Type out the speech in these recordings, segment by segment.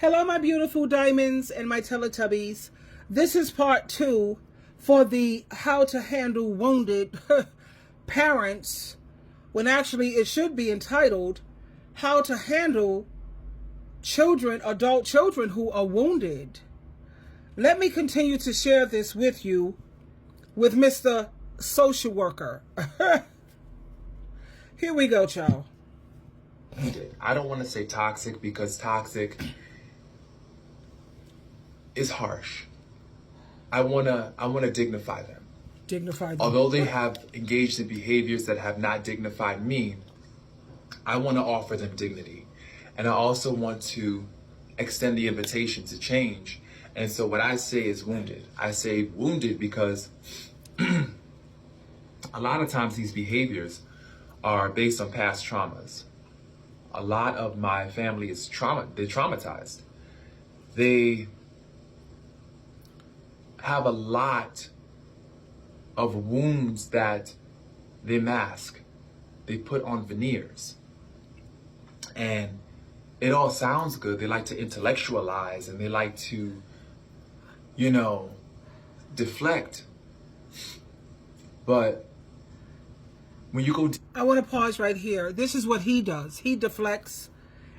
Hello, my beautiful diamonds and my Teletubbies. This is part 2 for the how to handle wounded parents, when actually it should be entitled how to handle children, adult children who are wounded. Let me continue to share this with you with Mr. Social Worker. Here we go, child. I don't want to say toxic because toxic is harsh. I wanna dignify them. Dignify them. Although they have engaged in behaviors that have not dignified me, I want to offer them dignity. And I also want to extend the invitation to change. And so what I say is wounded. I say wounded because a lot of times these behaviors are based on past traumas. A lot of my family is they're traumatized. They have a lot of wounds that they mask. They put on veneers. And it all sounds good. They like to intellectualize and they like to, deflect. But when you go... I want to pause right here. This is what he does. He deflects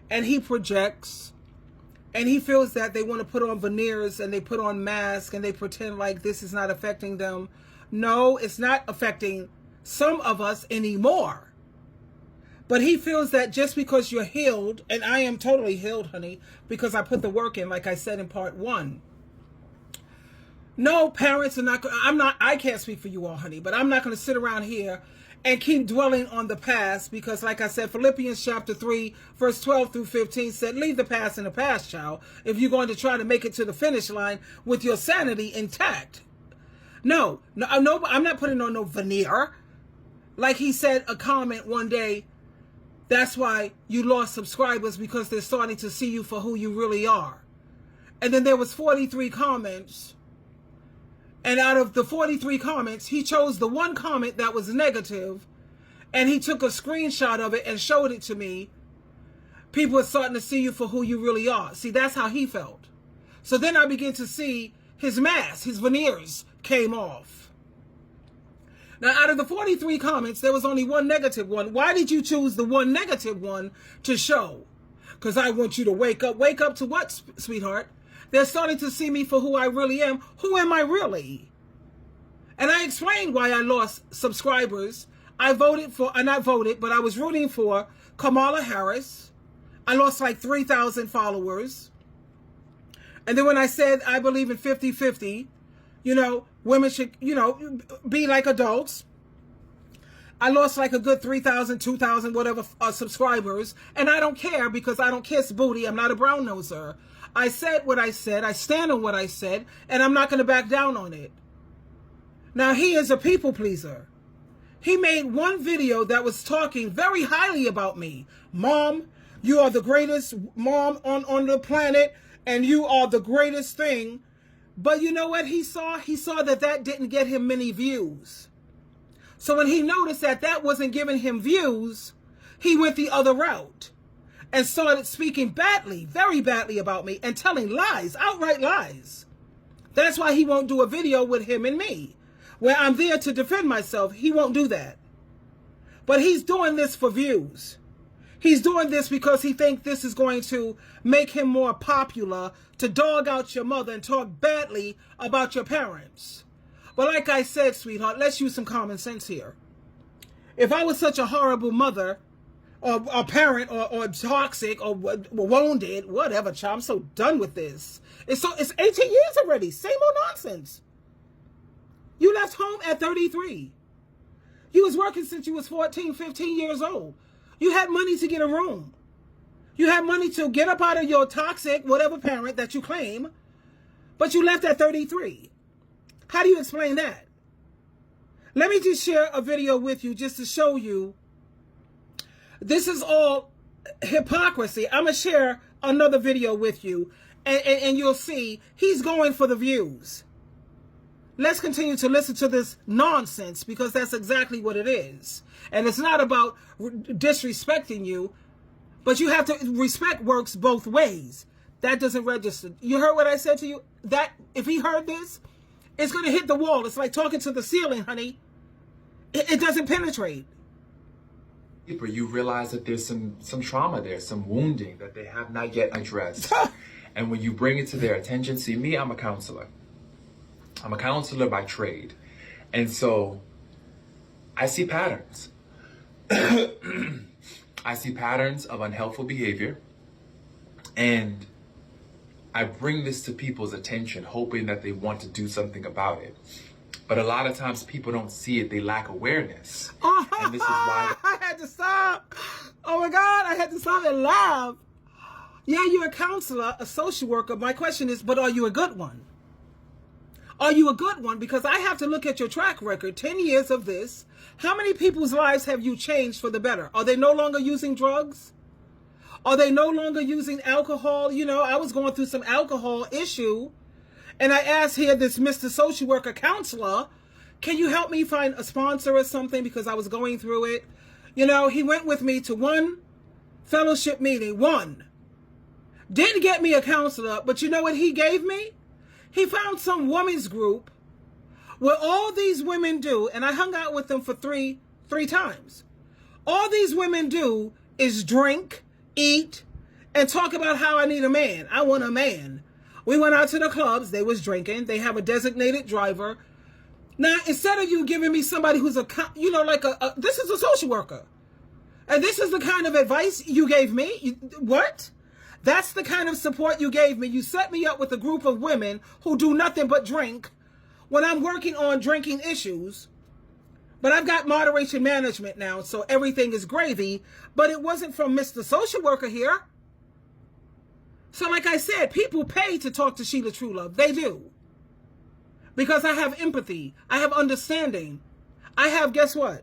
and he projects. And he feels that they want to put on veneers and they put on masks and they pretend like this is not affecting them. No, it's not affecting some of us anymore. But he feels that just because you're healed, and I am totally healed, honey, because I put the work in, like I said in part 1. No, parents are not, I can't speak for you all, honey, but I'm not going to sit around here and keep dwelling on the past, because like I said, Philippians chapter 3, verse 12 through 15 said, leave the past in the past, child, if you're going to try to make it to the finish line with your sanity intact. No, I'm not putting on no veneer. Like he said, a comment one day, that's why you lost subscribers, because they're starting to see you for who you really are. And then there was 43 comments. And out of the 43 comments, he chose the one comment that was negative, and he took a screenshot of it and showed it to me. People are starting to see you for who you really are. See, that's how he felt. So then I began to see his mask, his veneers came off. Now, out of the 43 comments, there was only one negative one. Why did you choose the one negative one to show? Because I want you to wake up. Wake up to what, sweetheart? They're starting to see me for who I really am. Who am I really? And I explained why I lost subscribers. I voted for, and not voted, but I was rooting for Kamala Harris. I lost like 3,000 followers. And then when I said I believe in 50-50, women should, be like adults, I lost like a good 3,000, 2,000, whatever subscribers. And I don't care, because I don't kiss booty. I'm not a brown noser. I said what I said. I stand on what I said. And I'm not going to back down on it. Now, he is a people pleaser. He made one video that was talking very highly about me. Mom, you are the greatest mom on the planet. And you are the greatest thing. But you know what he saw? He saw that that didn't get him many views. So when he noticed that that wasn't giving him views, he went the other route and started speaking badly, very badly about me, and telling lies, outright lies. That's why he won't do a video with him and me, where I'm there to defend myself. He won't do that. But he's doing this for views. He's doing this because he thinks this is going to make him more popular, to dog out your mother and talk badly about your parents. But like I said, sweetheart, let's use some common sense here. If I was such a horrible mother, or a parent, or toxic, or wounded, whatever, child, I'm so done with this. It's 18 years already. Same old nonsense. You left home at 33. You was working since you was 14, 15 years old. You had money to get a room. You had money to get up out of your toxic, whatever parent that you claim, but you left at 33. How do you explain that? Let me just share a video with you just to show you this is all hypocrisy. I'm going to share another video with you, and you'll see he's going for the views. Let's continue to listen to this nonsense, because that's exactly what it is. And it's not about disrespecting you, but you have to, respect works both ways. that doesn't register. You heard what I said to you? That if he heard this, it's going to hit the wall. It's like talking to the ceiling, honey. It doesn't penetrate. You realize that there's some trauma there, some wounding that they have not yet addressed. And when you bring it to their attention, see me, I'm a counselor. I'm a counselor by trade. And so I see patterns. I see patterns of unhelpful behavior. And I bring this to people's attention, hoping that they want to do something about it. But a lot of times people don't see it. They lack awareness. And this is why I had to stop. Oh my God, I had to stop and laugh. Yeah, you're a counselor, a social worker. My question is, but are you a good one? Are you a good one? Because I have to look at your track record, 10 years of this. How many people's lives have you changed for the better? Are they no longer using drugs? Are they no longer using alcohol? You know, I was going through some alcohol issue, and I asked here this Mr. Social Worker Counselor, can you help me find a sponsor or something, because I was going through it. You know, he went with me to one fellowship meeting, one. Didn't get me a counselor, but you know what he gave me? He found some women's group where all these women do, and I hung out with them for three times. All these women do is drink, eat, and talk about how I need a man. I want a man. We went out to the clubs. They was drinking. They have a designated driver. Now, instead of you giving me somebody who's this is a social worker. And this is the kind of advice you gave me? What? That's the kind of support you gave me. You set me up with a group of women who do nothing but drink when I'm working on drinking issues. But I've got moderation management now, so everything is gravy. But it wasn't from Mr. Social Worker here. So like I said, people pay to talk to SheilaTruelove. They do. Because I have empathy. I have understanding. I have, guess what?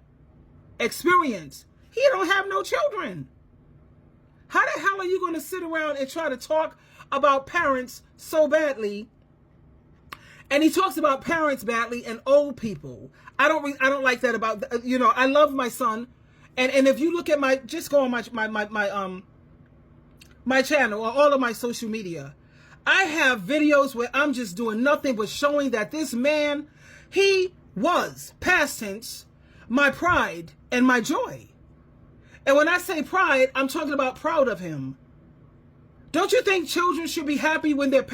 Experience. He don't have no children. How the hell are you going to sit around and try to talk about parents so badly? And he talks about parents badly and old people. I don't like that about, I love my son. And if you look at just go on my channel or all of my social media, I have videos where I'm just doing nothing but showing that this man, he was, past tense, my pride and my joy. And when I say pride, I'm talking about proud of him. Don't you think children should be happy when their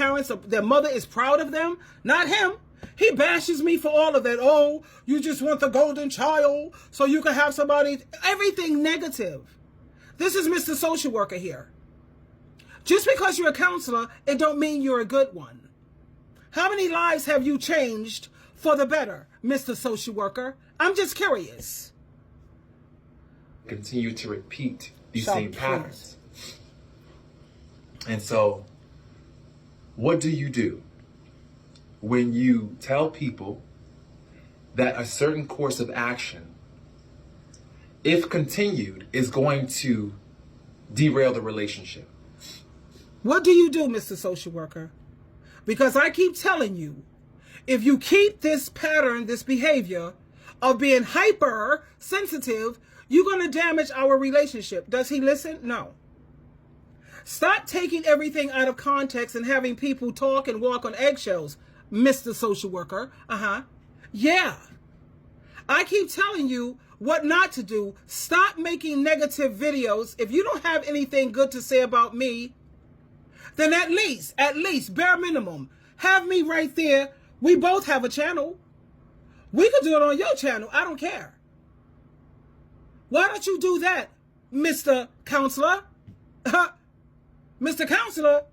mother is proud of them? Not him. He bashes me for all of that. Oh, you just want the golden child so you can have somebody. Everything negative. This is Mr. Social Worker here. Just because you're a counselor, it don't mean you're a good one. How many lives have you changed for the better, Mr. Social Worker? I'm just curious. Continue to repeat these same patterns. And so, what do you do when you tell people that a certain course of action, if continued, is going to derail the relationship? What do you do, Mr. Social Worker? Because I keep telling you, if you keep this pattern, this behavior of being hypersensitive, you're going to damage our relationship. Does he listen? No. Stop taking everything out of context and having people talk and walk on eggshells, Mr. Social Worker. Yeah. I keep telling you what not to do. Stop making negative videos. If you don't have anything good to say about me, then at least, bare minimum, have me right there. We both have a channel. We could do it on your channel. I don't care. Why don't you do that, Mr. Counselor? Mr. Counselor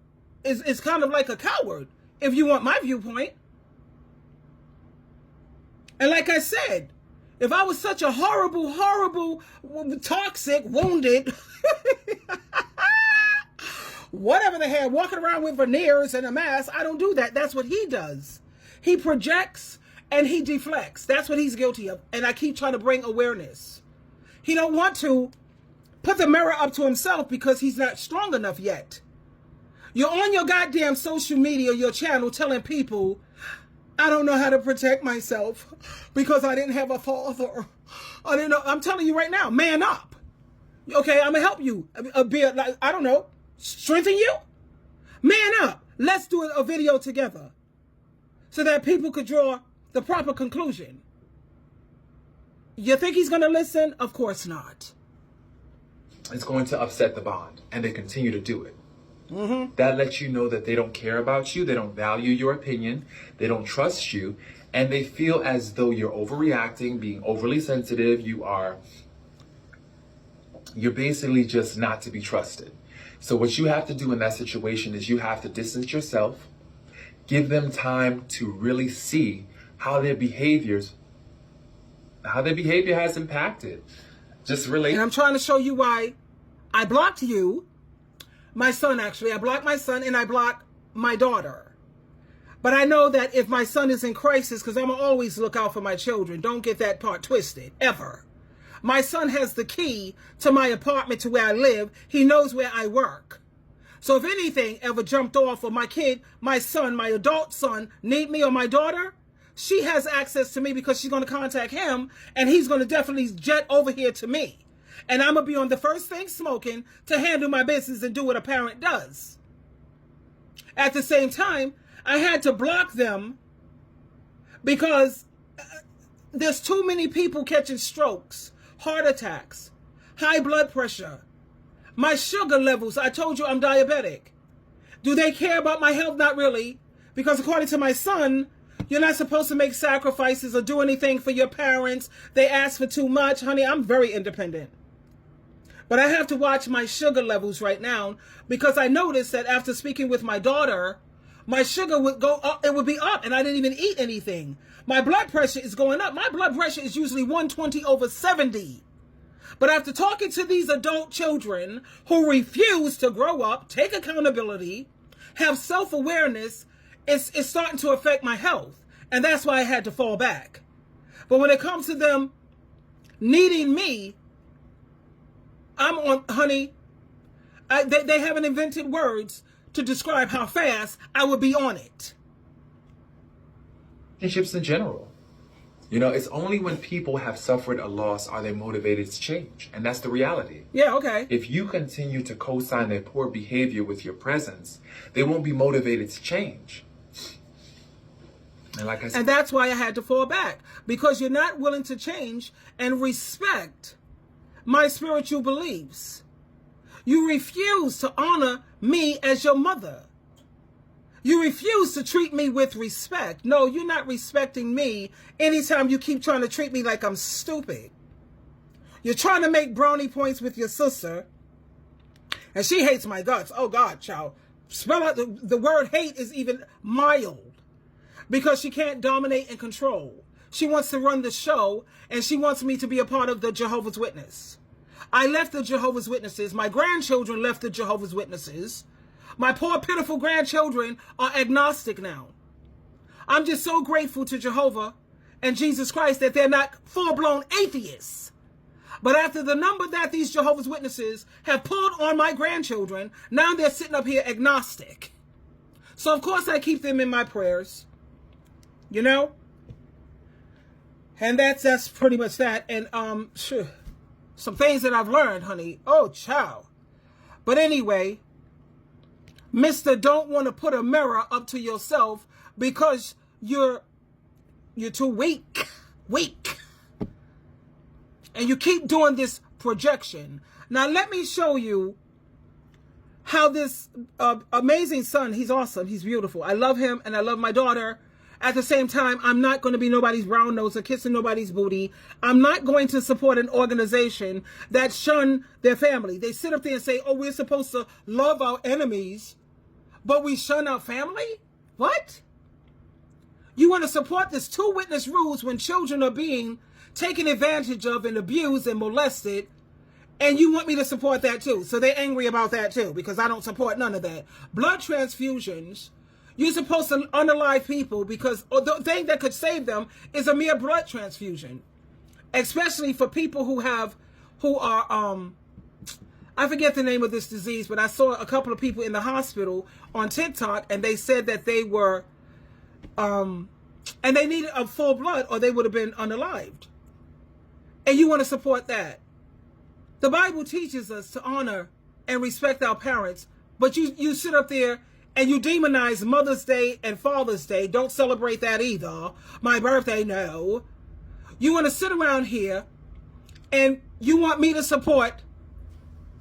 is kind of like a coward, if you want my viewpoint. And like I said, if I was such a horrible, toxic, wounded, whatever the hell, walking around with veneers and a mask, I don't do that. That's what he does. He projects and he deflects. That's what he's guilty of. And I keep trying to bring awareness. He don't want to put the mirror up to himself because he's not strong enough yet. You're on your goddamn social media, your channel, telling people, I don't know how to protect myself because I didn't have a father. I didn't know. I'm telling you right now, man up. Okay, I'm going to help you. I don't know, strengthen you. Man up. Let's do a video together so that people could draw the proper conclusion. You think he's going to listen? Of course not. It's going to upset the bond, and they continue to do it. That lets you know that they don't care about you, they don't value your opinion, they don't trust you, and they feel as though you're overreacting, being overly sensitive. You're basically just not to be trusted. So what you have to do in that situation is you have to distance yourself, give them time to really see how their behavior has impacted. Just relate. And I'm trying to show you why I blocked you. My son, actually. I blocked my son and I blocked my daughter. But I know that if my son is in crisis, because I'm going to always look out for my children. Don't get that part twisted, ever. My son has the key to my apartment to where I live. He knows where I work. So if anything ever jumped off, or my kid, my son, my adult son, need me, or my daughter, she has access to me because she's going to contact him, and he's going to definitely jet over here to me. And I'm going to be on the first thing smoking to handle my business and do what a parent does. At the same time, I had to block them because there's too many people catching strokes, heart attacks, high blood pressure, my sugar levels. I told you I'm diabetic. Do they care about my health? Not really. Because according to my son, you're not supposed to make sacrifices or do anything for your parents. They ask for too much. Honey, I'm very independent. But I have to watch my sugar levels right now because I noticed that after speaking with my daughter, my sugar would go up. It would be up, and I didn't even eat anything. My blood pressure is going up. My blood pressure is usually 120/70. But after talking to these adult children who refuse to grow up, take accountability, have self-awareness, it's starting to affect my health. And that's why I had to fall back. But when it comes to them needing me, I'm on, honey, they haven't invented words to describe how fast I would be on it. Relationships in general. You know, it's only when people have suffered a loss are they motivated to change. And that's the reality. Yeah, okay. If you continue to co-sign their poor behavior with your presence, they won't be motivated to change. And like I said, and that's why I had to fall back. Because you're not willing to change and respect my spiritual beliefs. You refuse to honor me as your mother. You refuse to treat me with respect. No, you're not respecting me anytime you keep trying to treat me like I'm stupid. You're trying to make brownie points with your sister, and she hates my guts. Oh, God, child. Spell out the word hate is even mild because she can't dominate and control. She wants to run the show, and she wants me to be a part of the Jehovah's Witness. I left the Jehovah's Witnesses. My grandchildren left the Jehovah's Witnesses. My poor, pitiful grandchildren are agnostic now. I'm just so grateful to Jehovah and Jesus Christ that they're not full-blown atheists. But after the number that these Jehovah's Witnesses have pulled on my grandchildren, now they're sitting up here agnostic. So, of course, I keep them in my prayers. You know? And that's pretty much that. And, some things that I've learned, honey. Oh, child. But anyway, Mr. Don't want to put a mirror up to yourself because you're too weak. And you keep doing this projection. Now, let me show you how this amazing son, he's awesome. He's beautiful. I love him and I love my daughter. At the same time, I'm not going to be nobody's brown nose or kissing nobody's booty. I'm not going to support an organization that shun their family. They sit up there and say, oh, we're supposed to love our enemies, but we shun our family? What? You want to support this two-witness rules when children are being taken advantage of and abused and molested, and you want me to support that too. So they're angry about that too, because I don't support none of that. Blood transfusions, you're supposed to unalive people because the thing that could save them is a mere blood transfusion. Especially for people who are, I forget the name of this disease, but I saw a couple of people in the hospital on TikTok, and they said that they were, and they needed a full blood or they would have been unalived. And you want to support that. The Bible teaches us to honor and respect our parents, but you sit up there and you demonize Mother's Day and Father's Day. Don't celebrate that either. My birthday, no. You want to sit around here and you want me to support.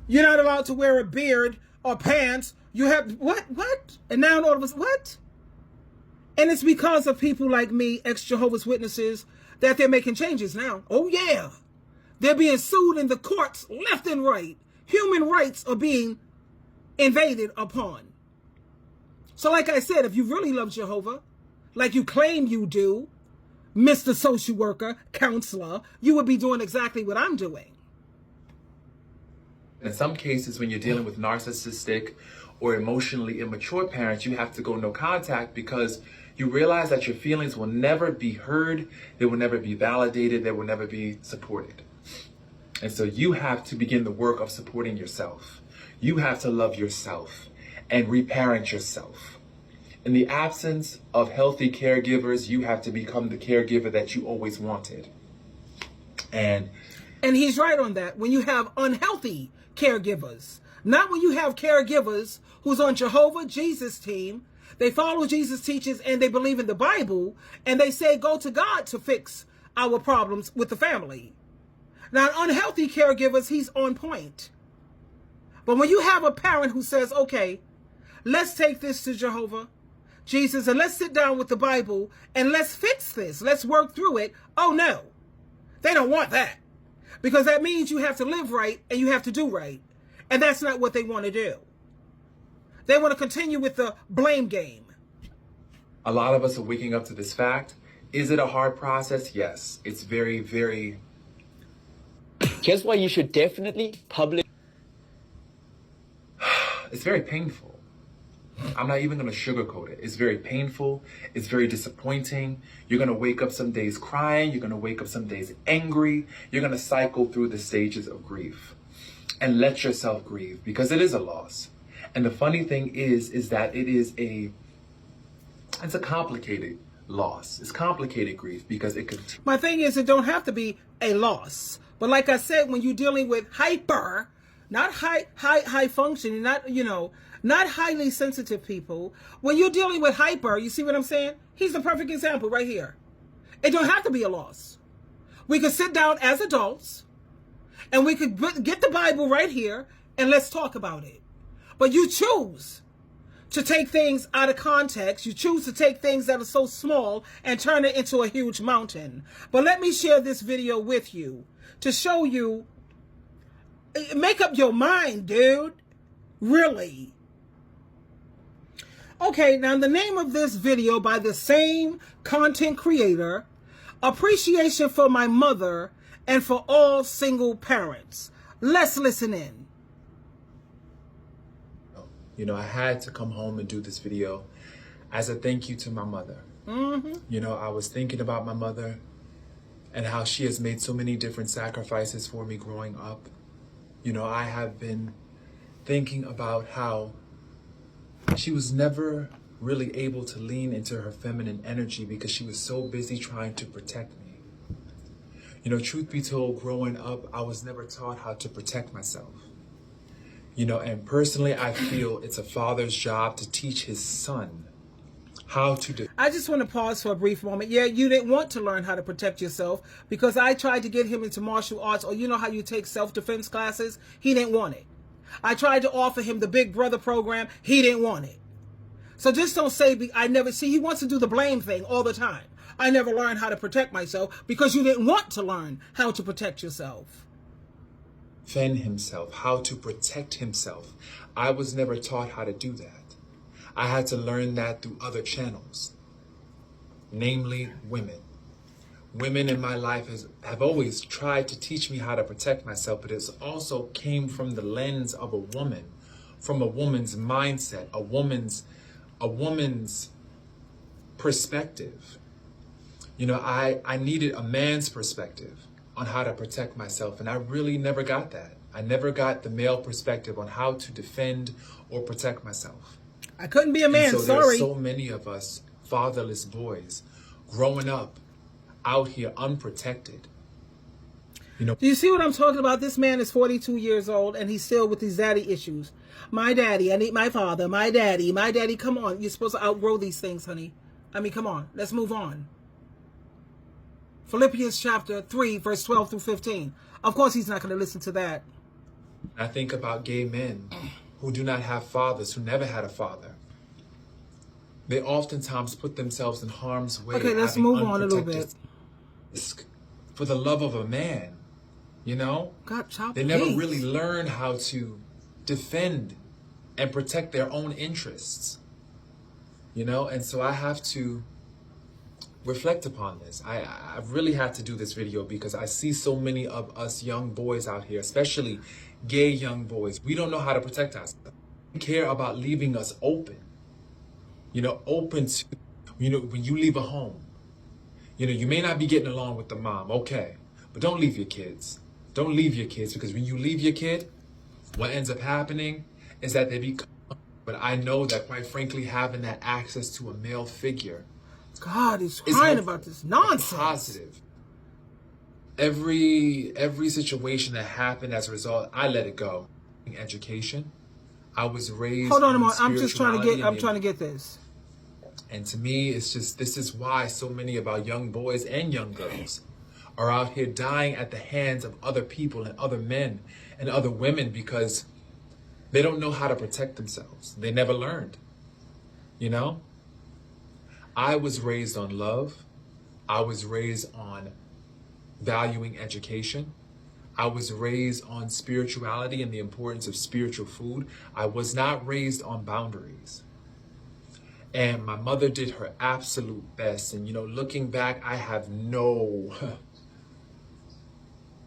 You're not allowed to wear a beard or pants. You have, what? And now all of us, what? And it's because of people like me, ex-Jehovah's Witnesses, that they're making changes now. Oh yeah. They're being sued in the courts left and right. Human rights are being invaded upon. So like I said, if you really love Jehovah, like you claim you do, Mr. Social Worker, Counselor, you would be doing exactly what I'm doing. In some cases, when you're dealing with narcissistic or emotionally immature parents, you have to go no contact because you realize that your feelings will never be heard, they will never be validated, they will never be supported. And so you have to begin the work of supporting yourself. You have to love yourself and reparent yourself. In the absence of healthy caregivers, you have to become the caregiver that you always wanted. And he's right on that. When you have unhealthy caregivers, not when you have caregivers who's on Jehovah, Jesus team, they follow Jesus' teachings and they believe in the Bible, and they say go to God to fix our problems with the family. Now, unhealthy caregivers, he's on point. But when you have a parent who says, okay, let's take this to Jehovah, Jesus, and let's sit down with the Bible and let's fix this. Let's work through it. Oh, no. They don't want that. Because that means you have to live right and you have to do right. And that's not what they want to do. They want to continue with the blame game. A lot of us are waking up to this fact. Is it a hard process? Yes. It's very, very... Here's why you should definitely publish. It's very painful. I'm not even going to sugarcoat it. It's very painful. It's very disappointing. You're going to wake up some days crying. You're going to wake up some days angry. You're going to cycle through the stages of grief. And let yourself grieve because it is a loss. And the funny thing is that it's a complicated loss. It's complicated grief because it could... My thing is, it don't have to be a loss. But like I said, when you're dealing with hyper, not high functioning, not highly sensitive people, when you're dealing with hyper, you see what I'm saying? He's the perfect example right here. It don't have to be a loss. We could sit down as adults and we could get the Bible right here and let's talk about it. But you choose to take things out of context. You choose to take things that are so small and turn it into a huge mountain. But let me share this video with you to show you, make up your mind, dude. Really. Okay, now the name of this video by the same content creator, Appreciation for My Mother and for All Single Parents. Let's listen in. You know, I had to come home and do this video as a thank you to my mother. You know, I was thinking about my mother and how she has made so many different sacrifices for me growing up. You know, I have been thinking about how she was never really able to lean into her feminine energy because she was so busy trying to protect me. You know, truth be told, growing up, I was never taught how to protect myself. You know, and personally, I feel it's a father's job to teach his son how to... I just want to pause for a brief moment. Yeah, you didn't want to learn how to protect yourself because I tried to get him into martial arts, or you know how you take self-defense classes? He didn't want it. I tried to offer him the Big Brother program. He didn't want it. So just don't say, I never... See, he wants to do the blame thing all the time. I never learned how to protect myself because you didn't want to learn how to protect yourself. Defend himself, how to protect himself. I was never taught how to do that. I had to learn that through other channels, namely women. Women in my life have always tried to teach me how to protect myself, but it also came from the lens of a woman, from a woman's mindset, a woman's perspective. You know, I needed a man's perspective on how to protect myself, and I really never got that. I never got the male perspective on how to defend or protect myself. I couldn't be a man, so sorry. There's so many of us fatherless boys growing up out here unprotected. You know, Do you see what I'm talking about? This man is 42 years old and he's still with these daddy issues. My daddy, I need my father, my daddy, my daddy. Come on. You're supposed to outgrow these things, honey. I mean, come on. Let's move on. Philippians chapter 3, verse 12 through 15. Of course, he's not going to listen to that. I think about gay men who do not have fathers, who never had a father. They oftentimes put themselves in harm's way. Okay, let's having move on a little bit. For the love of a man, you know? God, child, they please. never really learn how to defend and protect their own interests, you know? And so I have to reflect upon this. I've really had to do this video because I see so many of us young boys out here, especially gay young boys. We don't know how to protect ourselves. We care about leaving us open, you know, open to, you know, when you leave a home, you know, you may not be getting along with the mom, okay, but don't leave your kids. Don't leave your kids, because when you leave your kid, what ends up happening is that they become, but I know that quite frankly, having that access to a male figure, God, he's crying about this nonsense. Positive. Every situation that happened as a result, I let it go. In education, I was raised. Hold on a moment. I'm trying to get this. And to me, it's just, this is why so many of our young boys and young girls are out here dying at the hands of other people and other men and other women, because they don't know how to protect themselves. They never learned, you know? I was raised on love. I was raised on valuing education. I was raised on spirituality and the importance of spiritual food. I was not raised on boundaries. And my mother did her absolute best. And, you know, looking back, I have no...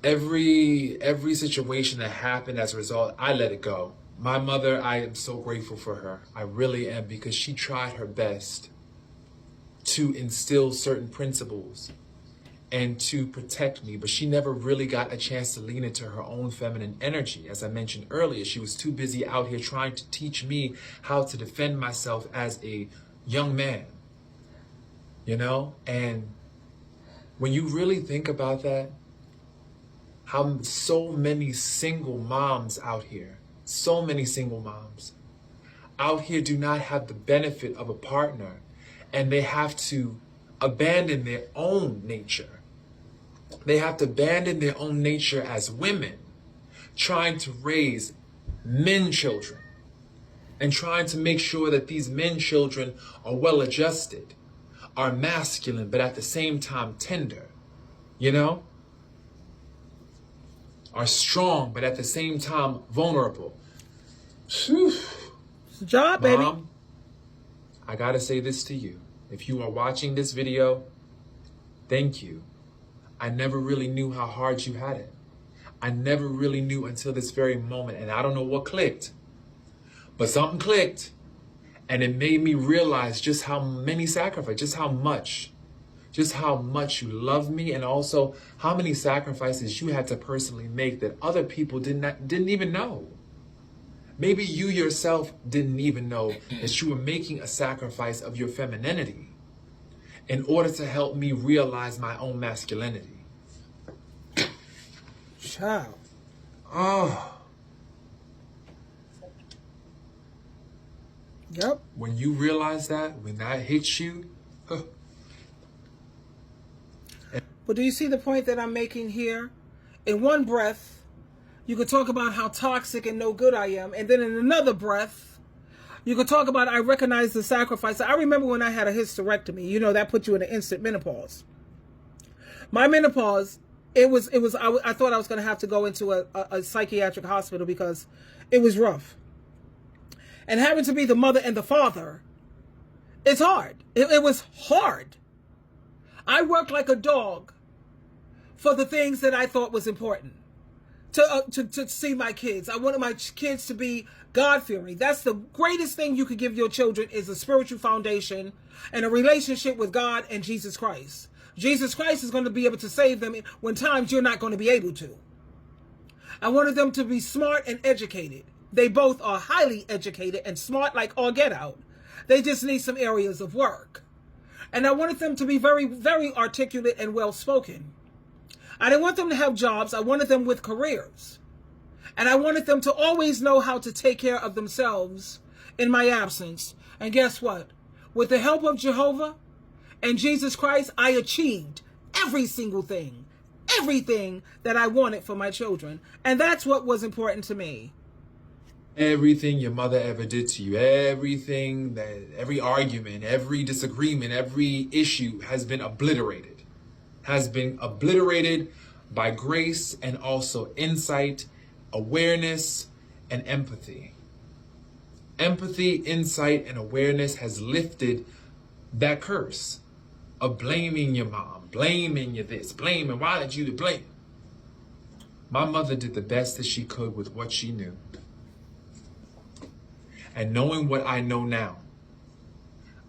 Every situation that happened as a result, I let it go. My mother, I am so grateful for her. I really am, because she tried her best to instill certain principles and to protect me, but she never really got a chance to lean into her own feminine energy. As I mentioned earlier, she was too busy out here trying to teach me how to defend myself as a young man, you know? And when you really think about that, how so many single moms out here, so many single moms out here do not have the benefit of a partner, and they have to abandon their own nature. They have to abandon their own nature as women, trying to raise men children and trying to make sure that these men children are well adjusted, are masculine, but at the same time tender, you know? Are strong, but at the same time vulnerable. Whew. It's a job, baby. Mom, I gotta say this to you. If you are watching this video, thank you. I never really knew how hard you had it. I never really knew until this very moment, and I don't know what clicked, but something clicked, and it made me realize just how many sacrifices, just how much you love me, and also how many sacrifices you had to personally make that other people didn't even know. Maybe you yourself didn't even know that you were making a sacrifice of your femininity in order to help me realize my own masculinity. Child. Oh. Yep. When you realize that, when that hits you, But do you see the point that I'm making here? In one breath, you could talk about how toxic and no good I am. And then in another breath, you could talk about I recognize the sacrifice. I remember when I had a hysterectomy, you know, that put you in an instant menopause. My menopause, I thought I was going to have to go into a psychiatric hospital because it was rough. And having to be the mother and the father, it's hard. It was hard. I worked like a dog for the things that I thought was important. To see my kids. I wanted my kids to be God-fearing. That's the greatest thing you could give your children, is a spiritual foundation and a relationship with God and Jesus Christ. Jesus Christ is going to be able to save them when times you're not going to be able to. I wanted them to be smart and educated. They both are highly educated and smart like all get out. They just need some areas of work. And I wanted them to be very, very articulate and well-spoken. I didn't want them to have jobs. I wanted them with careers. And I wanted them to always know how to take care of themselves in my absence. And guess what? With the help of Jehovah and Jesus Christ, I achieved every single thing, everything that I wanted for my children. And that's what was important to me. Everything your mother ever did to you, every argument, every disagreement, every issue has been obliterated. Has been obliterated by grace and also insight, awareness, and empathy. Empathy, insight, and awareness has lifted that curse of blaming your mom, blaming you this, blaming, why did you blame? My mother did the best that she could with what she knew. And knowing what I know now,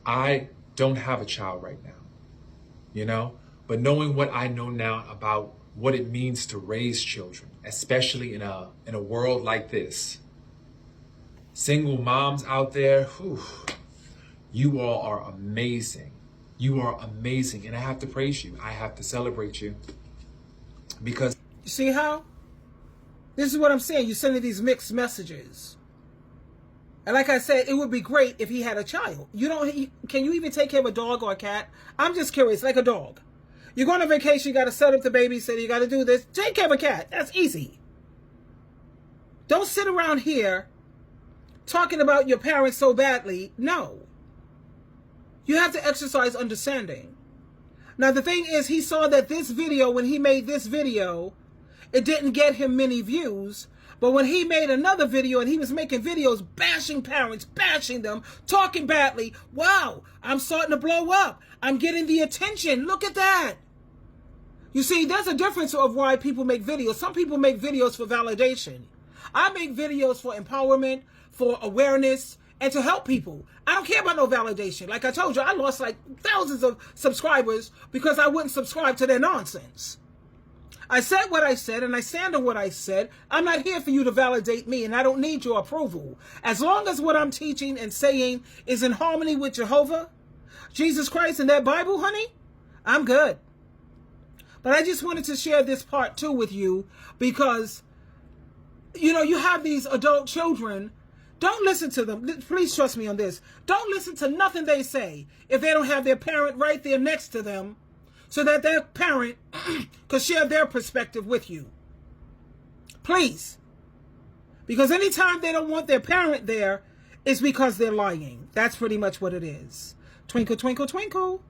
I don't have a child right now, but knowing what I know now about what it means to raise children, especially in a world like this. Single moms out there, you all are amazing. You are amazing. And I have to praise you. I have to celebrate you. Because you see how? This is what I'm saying. You're sending these mixed messages. And like I said, it would be great if he had a child. Can you even take care of a dog or a cat? I'm just curious, like a dog. You go on a vacation, you got to set up the babysitter, you got to do this. Take care of a cat. That's easy. Don't sit around here talking about your parents so badly. No. You have to exercise understanding. Now, the thing is, he saw that this video, when he made this video, it didn't get him many views. But when he made another video and he was making videos bashing parents, bashing them, talking badly, wow, I'm starting to blow up. I'm getting the attention. Look at that. You see, there's a difference of why people make videos. Some people make videos for validation. I make videos for empowerment, for awareness, and to help people. I don't care about no validation. Like I told you, I lost like thousands of subscribers because I wouldn't subscribe to their nonsense. I said what I said, and I stand on what I said. I'm not here for you to validate me, and I don't need your approval. As long as what I'm teaching and saying is in harmony with Jehovah, Jesus Christ, and that Bible, honey, I'm good. But I just wanted to share this part too with you because, you have these adult children. Don't listen to them. Please trust me on this. Don't listen to nothing they say if they don't have their parent right there next to them, so that their parent could share their perspective with you. Please. Because anytime they don't want their parent there, it's because they're lying. That's pretty much what it is. Twinkle, twinkle, twinkle.